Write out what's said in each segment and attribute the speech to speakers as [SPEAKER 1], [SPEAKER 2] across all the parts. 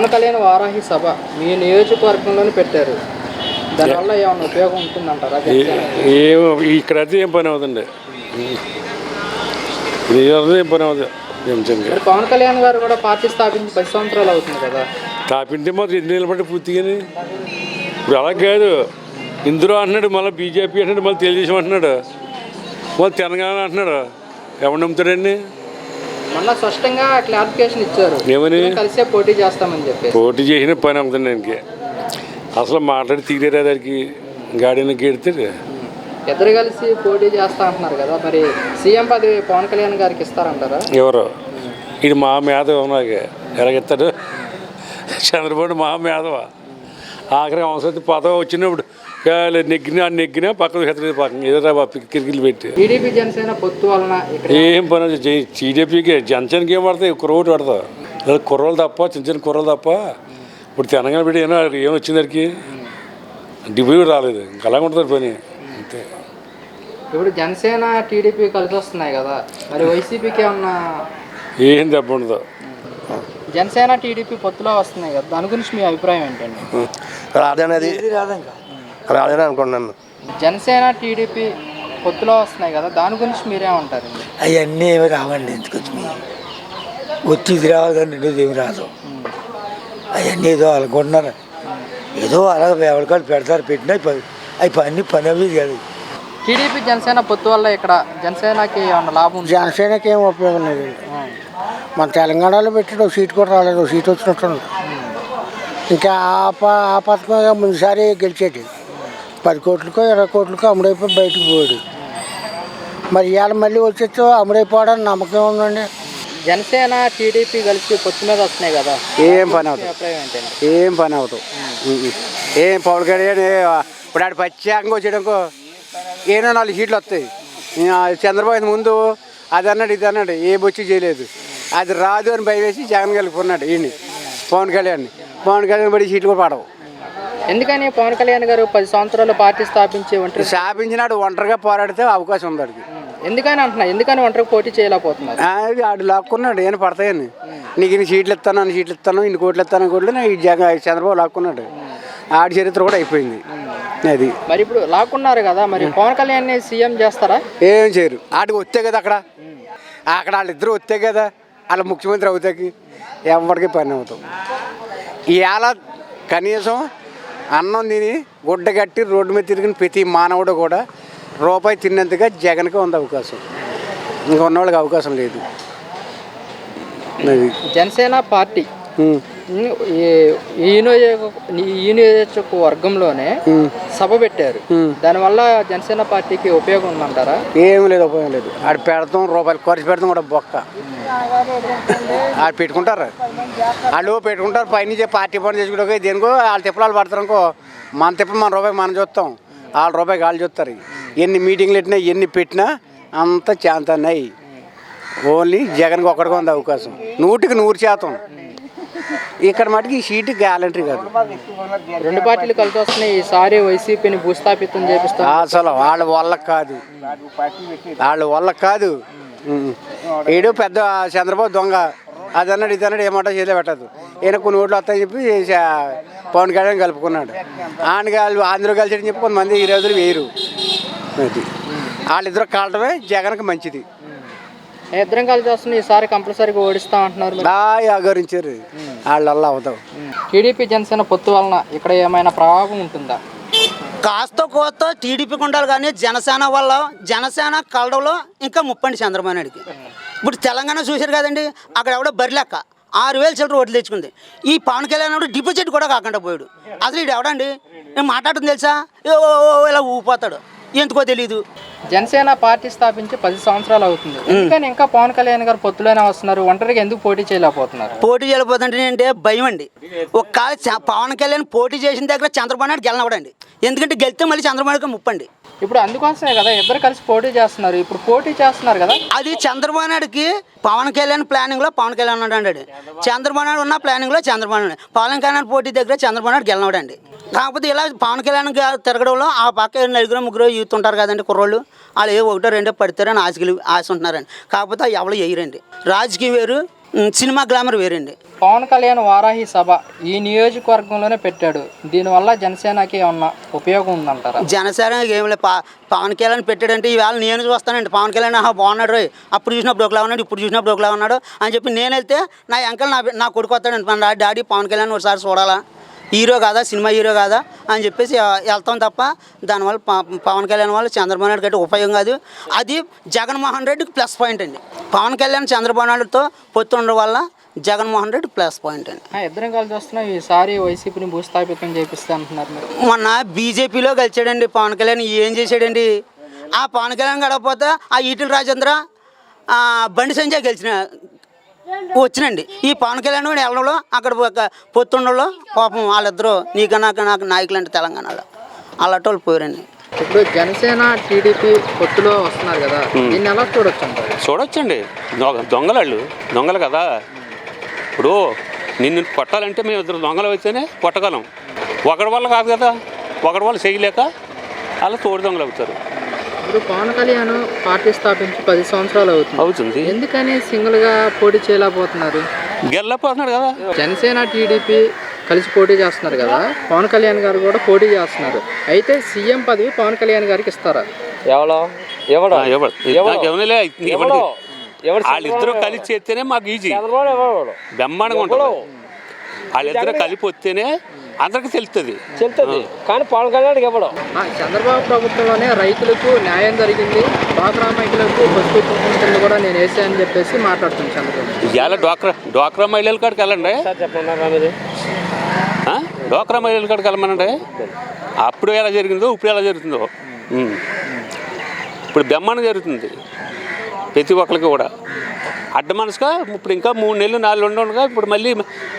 [SPEAKER 1] పవన్ కళ్యాణ్ వారాహి సభ మీ నియోజకవర్గంలోనే పెట్టారు. దానివల్ల ఏమైనా ఉపయోగం ఉంటుందంటారా?
[SPEAKER 2] ఏమో ఇక్కడ అయితే ఏం పని అవుతుంది, ఏం పని అవుతుంది.
[SPEAKER 1] పవన్ కళ్యాణ్ గారు కూడా పార్టీ స్థాపించి 10 సంవత్సరాలు అవుతుంది కదా.
[SPEAKER 2] స్థాపించే మాత్రం 2 నెలలు బట్టి పూర్తిగాని. ఇప్పుడు అలా కాదు, ఇందులో అంటున్నాడు, మళ్ళీ బీజేపీ అంటున్నాడు, మళ్ళీ తెలుగుదేశం అంటున్నాడు, మళ్ళీ తెలంగాణ అంటున్నాడు. ఎవరు నమ్ముతాడండి?
[SPEAKER 1] మొన్న స్పష్టంగా క్లారిఫికేషన్ ఇచ్చారు,
[SPEAKER 2] ఏమని?
[SPEAKER 1] కలిసే పోటీ చేస్తామని చెప్పి.
[SPEAKER 2] పోటీ చేసిన పని అవుతుంది ఆయనకి. అసలు మాట్లాడి తీరేరా దానికి గాడిని గెడితే
[SPEAKER 1] ఇద్దరు కలిసి పోటీ చేస్తా అంటున్నారు కదా, మరి సీఎం పదవి పవన్ కళ్యాణ్ గారికి ఇస్తారంటారా?
[SPEAKER 2] ఎవరు? ఇది మా మేధవ. నాకు ఎలాగెత్తాడు చంద్రబాబు? మా మేధవ. ఆఖరి అవసరం పదవి వచ్చినప్పుడు నెగ్గినా పక్కన ఏదో కిరికిలు పెట్టి.
[SPEAKER 1] టీడీపీ జనసేన పొత్తు వలన
[SPEAKER 2] ఏం పని టీడీపీకి జనసేనకి ఏం పడతాయి? కుర్రోటి పడతావు లేదా కుర్రోలు తప్ప, చిన్న కుర్రోలు తప్ప. ఇప్పుడు తెలంగాణ పెట్టి ఏమొచ్చింది దానికి? డిబ్యూ రాలేదు, ఇంకా అలాగే ఉంటుంది పని అంతే.
[SPEAKER 1] ఇప్పుడు జనసేన టీడీపీ కలిసి వస్తున్నాయి కదా, మరి వైసీపీకి ఏమన్నా
[SPEAKER 2] ఏం దెబ్బ ఉండదు.
[SPEAKER 1] జనసేన టీడీపీ పొత్తులో వస్తున్నాయి కదా, దాని గురించి మీ అభిప్రాయం ఏంటండి?
[SPEAKER 3] రాదని అనుకున్నాను.
[SPEAKER 1] జనసేన టీడీపీ పొత్తులో వస్తున్నాయి కదా, దాని గురించి మీరేమంటారండి?
[SPEAKER 4] అవన్నీ ఏమి రావండి, ఎందుకు వచ్చి ఇది రావాలి కానీ రెండోది ఏమి రాదు. అవన్నీ ఏదో అనుకుంటున్నారు, ఏదో అలా ఎవరికాళ్ళు పెడతారు, పెట్టినా అవి పని అవి కాదు.
[SPEAKER 1] టీడీపీ జనసేన పొత్తు వల్ల ఇక్కడ జనసేనకి ఏమన్నా లాభం ఉంది?
[SPEAKER 4] జనసేనకి ఏం ఉపయోగం లేదు. మన తెలంగాణలో పెట్టాడు, సీట్ కూడా రాలేదు, సీట్ వచ్చినట్టు. ఇంకా ఆ పథకం ముందుసారి గెలిచేటి 10 కోట్లకో 20 కోట్లకో అమ్ముడైపోయి బయటకు పోయాడు. మరి ఇవాళ మళ్ళీ వచ్చేస్తే అమ్ముడైపోవడానికి నమ్మకం ఉందండి.
[SPEAKER 1] జనసేన టీడీపీ కలిసి పొత్తు మీద వస్తున్నాయి కదా,
[SPEAKER 3] ఏం పని అవుతుంది?
[SPEAKER 1] అభిప్రాయం ఏంటండి?
[SPEAKER 3] ఏం పని అవుతుంది? ఏం పవన్ కళ్యాణ్ ఇప్పుడు ఆడు ప్రత్యేకంగా వచ్చాడనుకో ఏమో 4 సీట్లు వస్తాయి. చంద్రబాబు ముందు అది అన్నాడు, ఇది అన్నాడు, ఏ బొచ్చి చేయలేదు. అది రాదు అని భయవేసి జగన్ కలుపుకున్నాడు ఈయన్ని, పవన్ కళ్యాణ్ పడి సీట్లు కూడా పడవు.
[SPEAKER 1] ఎందుకని పవన్ కళ్యాణ్ గారు 10 సంవత్సరాలు పార్టీ
[SPEAKER 3] స్థాపించినాడు, ఒంటరిగా పోరాడితే అవకాశం ఉంది అడిగి.
[SPEAKER 1] ఎందుకని ఒంటరికి పోటీ చేయలేకపోతున్నారు?
[SPEAKER 3] ఆడు లాక్కున్నాడు, ఏమైనా పడతాయని. నీకు ఇన్ని సీట్లు ఇస్తాను, ఇన్ని కోట్లు ఇస్తాను చంద్రబాబు లాక్కున్నాడు. ఆడి చరిత్ర కూడా అయిపోయింది అది.
[SPEAKER 1] మరి ఇప్పుడు లాక్కున్నారు కదా, మరి పవన్ కళ్యాణ్ సీఎం చేస్తారా?
[SPEAKER 3] ఏం చేయరు, ఆడికి వస్తే కదా అక్కడ వాళ్ళిద్దరూ వస్తే కదా వాళ్ళ ముఖ్యమంత్రి అవుతాకి. ఎవరికి పని అవుతాం. ఇవాళ కనీసం అన్నం తిని గుడ్డ కట్టి రోడ్డు మీద తిరిగిన ప్రతి మానవుడు కూడా రూపాయి తిన్నంతగా జగన్కి ఉంది అవకాశం, ఇంకా ఉన్నవాళ్ళకి అవకాశం లేదు.
[SPEAKER 1] జనసేన పార్టీ ఈ నియోజకవర్గంలోనే సభ పెట్టారు, దానివల్ల జనసేన పార్టీకి ఉపయోగం ఉందంటారా?
[SPEAKER 3] ఏమి లేదు, ఉపయోగం లేదు. ఆడు పెడతాం, రూపాయలు ఖర్చు పెడతాం కూడా బొక్క. ఆడు పెట్టుకుంటారు, వాళ్ళు పెట్టుకుంటారు పైనుంచి పార్టీ పని చేసుకుంటే దేనికో వాళ్ళు తిప్పలు పడతారు అనుకో. మన తిప్పలు మన రూపాయి మనం చూస్తాం, వాళ్ళ రూపాయి వాళ్ళు చూస్తారు. ఎన్ని మీటింగ్లు పెట్టినా ఎన్ని పెట్టినా అంత చేతన్నాయి. ఓన్లీ జగన్కి ఒక్కడిగా ఉంది అవకాశం, 100కి 100%. ఇక్కడ మటుకు ఈ సీటు గ్యాలంటరీ కాదు.
[SPEAKER 1] 2 పార్టీలు కలిసి వస్తున్నాయి, ఈసారి వైసీపీని భూస్థాపితం చేపిస్తారు.
[SPEAKER 3] అసలు వాళ్ళ వల్ల కాదు. ఏడో పెద్ద చంద్రబాబు దొంగ, అది అన్నాడు ఇది అన్నాడు, ఏమాట చేయలే పెట్టదు. ఈయన కొన్ని ఓట్లు వస్తాయని చెప్పి పవన్ కళ్యాణ్ కలుపుకున్నాడు. ఆంధ్ర కలిసి చెప్పి కొంతమంది ఈ రోజులు వేయరు. అది వాళ్ళిద్దరు కావడమే జగన్కి మంచిది.
[SPEAKER 1] ఇద్దరం కలిసి వస్తున్నాయి, ఈసారి కంపల్సరీగా ఓడిస్తాం అంటున్నారు.
[SPEAKER 3] అగరించారు వాళ్ళల్లా అవుతాం.
[SPEAKER 1] టీడీపీ జనసేన పొత్తు వలన ఇక్కడ ఏమైనా ప్రభావం ఉంటుందా?
[SPEAKER 5] కాస్త కోస్త టీడీపీకి ఉండాలి, కానీ జనసేన కలడంలో ఇంకా ముప్పండి చంద్రబాబు నాయుడికి. ఇప్పుడు తెలంగాణ చూశారు కదండి, అక్కడ ఎవడో బరిలెక్క 6,000 చిల్లర ఓట్లు తెచ్చుకుంది. ఈ పవన్ కళ్యాణ్ డిపాజిట్ కూడా కాకుండా పోయాడు. అసలు ఇది ఎవడండి? నేను మాట్లాడుతుంది తెలుసా, ఇలా ఊపోతాడు, ఎందుకో తెలీదు.
[SPEAKER 1] జనసేన పార్టీ స్థాపించి 10 సంవత్సరాలు అవుతుంది, ఎందుకని ఇంకా పవన్ కళ్యాణ్ గారు పొత్తులోనే వస్తున్నారు? ఒంటరిగా ఎందుకు పోటీ చేయలేకపోతున్నారు?
[SPEAKER 5] పోటీ చేయలేకపోతుంటే భయం అండి. ఒక్క పవన్ కళ్యాణ్ పోటీ చేసిన దగ్గర చంద్రబాబు నాయుడు గెలవడండి, ఎందుకంటే గెలిస్తే మళ్ళీ చంద్రబాబు నాయుడుకి ముప్పండి.
[SPEAKER 1] ఇప్పుడు అందుకోసమే కదా ఇద్దరు కలిసి పోటీ చేస్తున్నారు. ఇప్పుడు పోటీ చేస్తున్నారు కదా,
[SPEAKER 5] అది చంద్రబాబు నాయుడుకి పవన్ కళ్యాణ్ ప్లానింగ్లో పవన్ కళ్యాణ్ ఉన్నాడు, చంద్రబాబు నాయుడు ఉన్న ప్లానింగ్లో చంద్రబాబు నాయుడు. పవన్ కళ్యాణ్ పోటీ దగ్గర చంద్రబాబు నాయుడు గెలవడండి. కాకపోతే ఇలా పవన్ కళ్యాణ్ తిరగడంలో ఆ పక్క 4-3 యూత్ ఉంటారు కదండి, కుర్రోళ్ళు, వాళ్ళు 1-2 పడతారని ఆశ ఉంటున్నారండి. కాకపోతే ఎవరు వేయరండి. రాజకీయం వేరు, సినిమా గ్లామర్ వేరండి.
[SPEAKER 1] పవన్ కళ్యాణ్ వారాహి సభ ఈ నియోజకవర్గంలోనే పెట్టాడు. దీనివల్ల జనసేనకి ఏమన్నా ఉపయోగం ఉందంటారా?
[SPEAKER 5] జనసేన ఏం లేదు. పవన్ కళ్యాణ్ పెట్టాడంటే ఈవేళ నేను చూస్తానండి. పవన్ కళ్యాణ్ బాగున్నాడు రోయ్, అప్పుడు చూసినప్పుడు ఒకలా ఉన్నాడు, ఇప్పుడు చూసినప్పుడు ఒకలా ఉన్నాడు అని చెప్పి నేను వెళ్తే నా వెంకలు నా కొడుకు వస్తాడండి. మన డాడీ పవన్ కళ్యాణ్ ఒకసారి చూడాలా, హీరో కాదా, సినిమా హీరో కాదా అని చెప్పేసి వెళ్తాం తప్ప దానివల్ల పవన్ కళ్యాణ్ వల్ల చంద్రబాబు నాయుడు కంటే ఉపయోగం కాదు. అది జగన్మోహన్ రెడ్డికి ప్లస్ పాయింట్ అండి. పవన్ కళ్యాణ్ చంద్రబాబు నాయుడుతో పొత్తు ఉండడం వల్ల జగన్మోహన్ రెడ్డి ప్లస్ పాయింట్ అండి.
[SPEAKER 1] ఇద్దరం కలిసి వస్తున్నాం, ఈసారి వైసీపీని భూస్థాపితం చేపిస్తే అంటున్నారు మీరు.
[SPEAKER 5] మొన్న బీజేపీలో గెలిచాడండి పవన్ కళ్యాణ్. ఏం చేశాడండి? ఆ పవన్ కళ్యాణ్ గడవకపోతే ఆ ఈటెల రాజేంద్ర బండి సంజయ్ వచ్చినండి. ఈ పవన్ కళ్యాణ్ కూడా వెళ్ళడంలో అక్కడ పొత్తుండలో పాపం వాళ్ళిద్దరూ నీకన్నా నాకు నాయకులు అంటే తెలంగాణలో అలాంటి వాళ్ళు పోయారండి.
[SPEAKER 1] ఇప్పుడు జనసేన టీడీపీ పొత్తులో వస్తున్నారు కదా, దీన్ని ఎలా చూడొచ్చు అంటారు?
[SPEAKER 2] చూడొచ్చండి. దొంగలు కదా. ఇప్పుడు నిన్ను కొట్టాలంటే మేము ఇద్దరు దొంగలు అయితేనే కొట్టగలం. ఒకడి వల్ల కాదు కదా, ఒకడి వల్ల చేయలేక అలా తోడు దొంగలు అవుతారు.
[SPEAKER 1] ఇప్పుడు పవన్ కళ్యాణ్ పార్టీ స్థాపించి 10 సంవత్సరాలు అవుతుంది. ఎందుకని సింగిల్గా పోటీ చేయలేకపోతున్నారు?
[SPEAKER 2] గెలలేకపోతున్నాడు కదా.
[SPEAKER 1] జనసేన టీడీపీ కలిసి పోటీ చేస్తున్నారు కదా, పవన్ కళ్యాణ్ గారు కూడా పోటీ చేస్తున్నారు. అయితే సీఎం పదవి పవన్ కళ్యాణ్ గారికి ఇస్తారా?
[SPEAKER 2] వాళ్ళిద్దరూ కలిసి చేస్తేనే మాకు ఈజీ, బ్రహ్మాండంగా ఉంటుంది. వాళ్ళిద్దరూ కలిపి వస్తేనే అందరికి తెలుస్తుంది.
[SPEAKER 6] కానీ పవన్ కళ్యాణ్ ఇవ్వడం.
[SPEAKER 1] చంద్రబాబు ప్రభుత్వంలోనే రైతులకు న్యాయం జరిగింది, డ్వాక్రా మహిళలకు పసుపు కుంకుమ కూడా నేను వేసానని చెప్పేసి మాట్లాడుతున్నాను చంద్రబాబు.
[SPEAKER 2] ఇవాళ డ్వాక్రా మహిళల కాడికి వెళ్ళండి, డ్వాక్రా మహిళల కాడికి వెళ్ళమనండి. అప్పుడు ఎలా జరిగిందో ఇప్పుడు ఎలా జరుగుతుందో ఇప్పుడు బ్రహ్మాండం జరుగుతుంది ప్రతి ఒక్కరికి కూడా. అడ్డ మనసుగా ఇప్పుడు ఇంకా 3 నెలలు 4 నెలలు ఉండగా ఇప్పుడు మళ్ళీ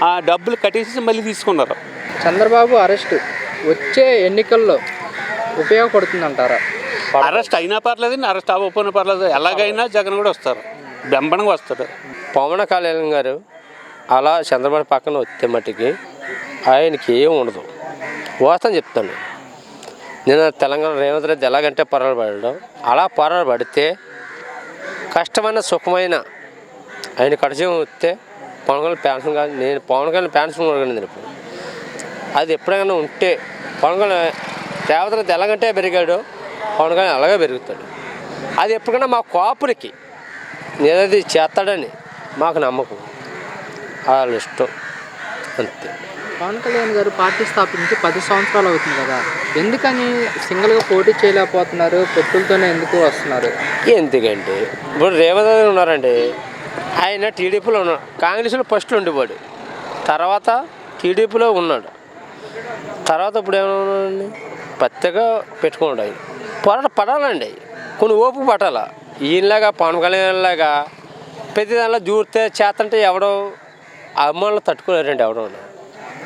[SPEAKER 2] ఆ డబ్బులు కట్టేసి మళ్ళీ తీసుకున్నారు.
[SPEAKER 1] చంద్రబాబు అరెస్ట్ వచ్చే ఎన్నికల్లో ఉపయోగపడుతుందంటారా?
[SPEAKER 2] అరెస్ట్ అయినా పర్లేదు, అరెస్ట్ అవ్వకపోయినా పర్లేదు, ఎలాగైనా జగన్ కూడా వస్తారు, బ్రహ్మాండంగా వస్తారు.
[SPEAKER 6] పవన్ కళ్యాణ్ గారు అలా చంద్రబాబు పక్కన వస్తే మట్టికి ఆయనకి ఏం ఉండదు. వాస్తవం చెప్తాను. నేను తెలంగాణ రేవంత్ రెడ్డి ఎలాగంటే పొరలు పడడం అలా పొరలు పడితే కష్టమైన సుఖమైన ఆయన కడిచం వస్తే పవన్ కళ్యాణ్ పెన్షన్ కాదు. నేను పవన్ కళ్యాణ్ పెన్షన్ కొనగలిగింది ఇప్పుడు. అది ఎప్పుడైనా ఉంటే పవన్ కళ్యాణ్ రేవంత్ రెడ్డి ఎలాగంటే పెరిగాడు పవన్ కళ్యాణ్ అలాగే పెరుగుతాడు. అది ఎప్పటికైనా మా కాపురికి నేనది చేస్తాడని మాకు నమ్మకం, వాళ్ళ ఇష్టం అంతే.
[SPEAKER 1] పవన్ కళ్యాణ్ గారు పార్టీ స్థాపించి 10 సంవత్సరాలు అవుతుంది కదా, ఎందుకని సింగిల్గా పోటీ చేయలేకపోతున్నారు? పొత్తులతోనే ఎందుకు వస్తున్నారు?
[SPEAKER 6] ఎందుకండి ఇప్పుడు రేవంత్ రెడ్డి ఉన్నారండి, ఆయన టీడీపీలో ఉన్నాడు, కాంగ్రెస్లో ఫస్ట్ ఉండేవాడు, తర్వాత టీడీపీలో ఉన్నాడు, తర్వాత ఇప్పుడు ఏమన్నాడండి పత్తగా పెట్టుకున్నాడు. ఆయన పడాలండి, కొన్ని ఓపిక పట్టాల. ఈయనలాగా పవన్ కళ్యాణ్ లాగా ప్రతి దానిలో దూరితే చేతంటే ఎవడో అభిమానులు తట్టుకోలేరండి. ఎవడో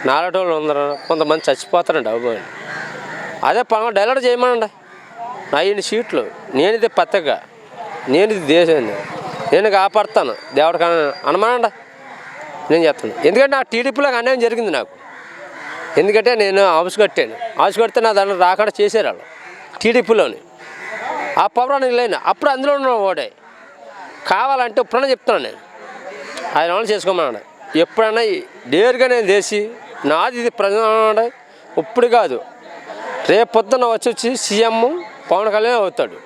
[SPEAKER 6] నాలుగోళ్ళు ఉందరు, కొంతమంది చచ్చిపోతారండి అభిమానులు. అదే పవన్ డైలాగ్ చేయమనండి, నా ఇన్ని సీట్లు నేను ఇది పత్తగా, నేను ఇది దేశాన్ని నేను కాపాడుతాను దేవుడికి అనమానండి, నేను చెప్తాను. ఎందుకంటే నా టీడీపీలో అన్యాయం జరిగింది నాకు. ఎందుకంటే నేను హౌస్ కట్టాను, హౌస్ కడితే నా దాంట్లో రాకుండా చేశారు వాళ్ళు టీడీపీలోని. ఆ పవర్ లేని అప్పుడు అందులో ఉన్న ఓడే కావాలంటే ఇప్పుడైనా చెప్తున్నాను నేను, ఆయన వాళ్ళు చేసుకోమన్నాడు. ఎప్పుడైనా డేరుగా నేను చేసి నాది ఇది ప్రజలు ఇప్పుడు కాదు, రేపు పొద్దున్న వచ్చి సీఎం పవన్ కళ్యాణ్ అవుతాడు.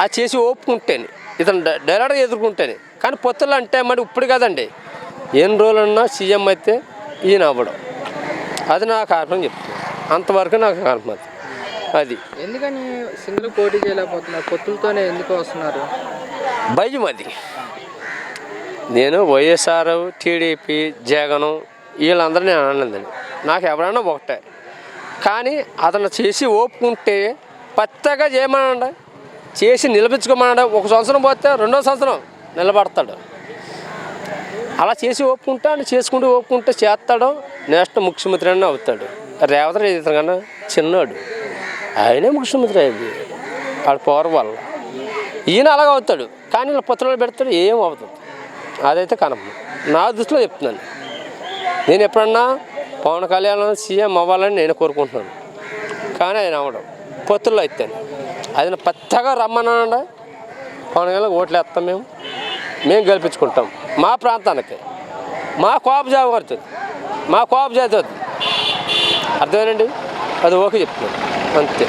[SPEAKER 6] అది చేసి ఒప్పుకుంటేనే ఇతను డైరెక్ట్గా ఎదుర్కొంటేనే. కానీ పొత్తులు అంటే మరి ఇప్పుడు కాదండి, ఎన్ని రోజులన్నా సీఎం అయితే ఈయన అవ్వడం, అది నాకు అర్థం చెప్తుంది. అంతవరకు నాకు అర్థం. అది
[SPEAKER 1] ఎందుకని సింగిల్ పోటీ చేయలేకపోతున్నారు? పొత్తులతోనే ఎందుకు వస్తున్నారు?
[SPEAKER 6] భయం అది. నేను వైఎస్ఆర్, టీడీపీ, జగను వీళ్ళందరూ నేను అనలేదండి, నాకు ఎవరైనా ఒకటే. కానీ అతను చేసి ఒప్పుకుంటే పచ్చగా చేయమనండి, చేసి నిలబెచ్చుకోమన్నాడు. 1 సంవత్సరం పోతే 2వ సంవత్సరం నిలబడతాడు. అలా చేసి ఒప్పుకుంటే అని చేసుకుంటూ ఒప్పుకుంటే చేస్తాడు, నెక్స్ట్ ముఖ్యమంత్రి అని అవుతాడు. రేవంత్ రెడ్డి ఇతను చిన్నాడు, ఆయనే ముఖ్యమంత్రి అయింది వాళ్ళ పవర్ వల్ల. ఈయన అలాగ అవుతాడు, కానీ ఇలా పొత్తులు పెడతాడు, ఏం అవుతుంది. అదైతే కనప నా దృష్టిలో చెప్తున్నాను. నేను ఎప్పుడన్నా పవన్ కళ్యాణ్ సీఎం అవ్వాలని నేను కోరుకుంటున్నాను, కానీ ఆయన అవ్వడం పొత్తుల్లో అయితేనే. అది పచ్చగా రమ్మనండి, పవన్ కళ్యాణ్ ఓట్లు వేస్తాం, మేము గెలిపించుకుంటాం, మా ప్రాంతానికి మా కోప జాబ్ కడుతుంది మా కోప జాతి అర్థమేనండి అది ఓకే చెప్తున్నాను అంతే.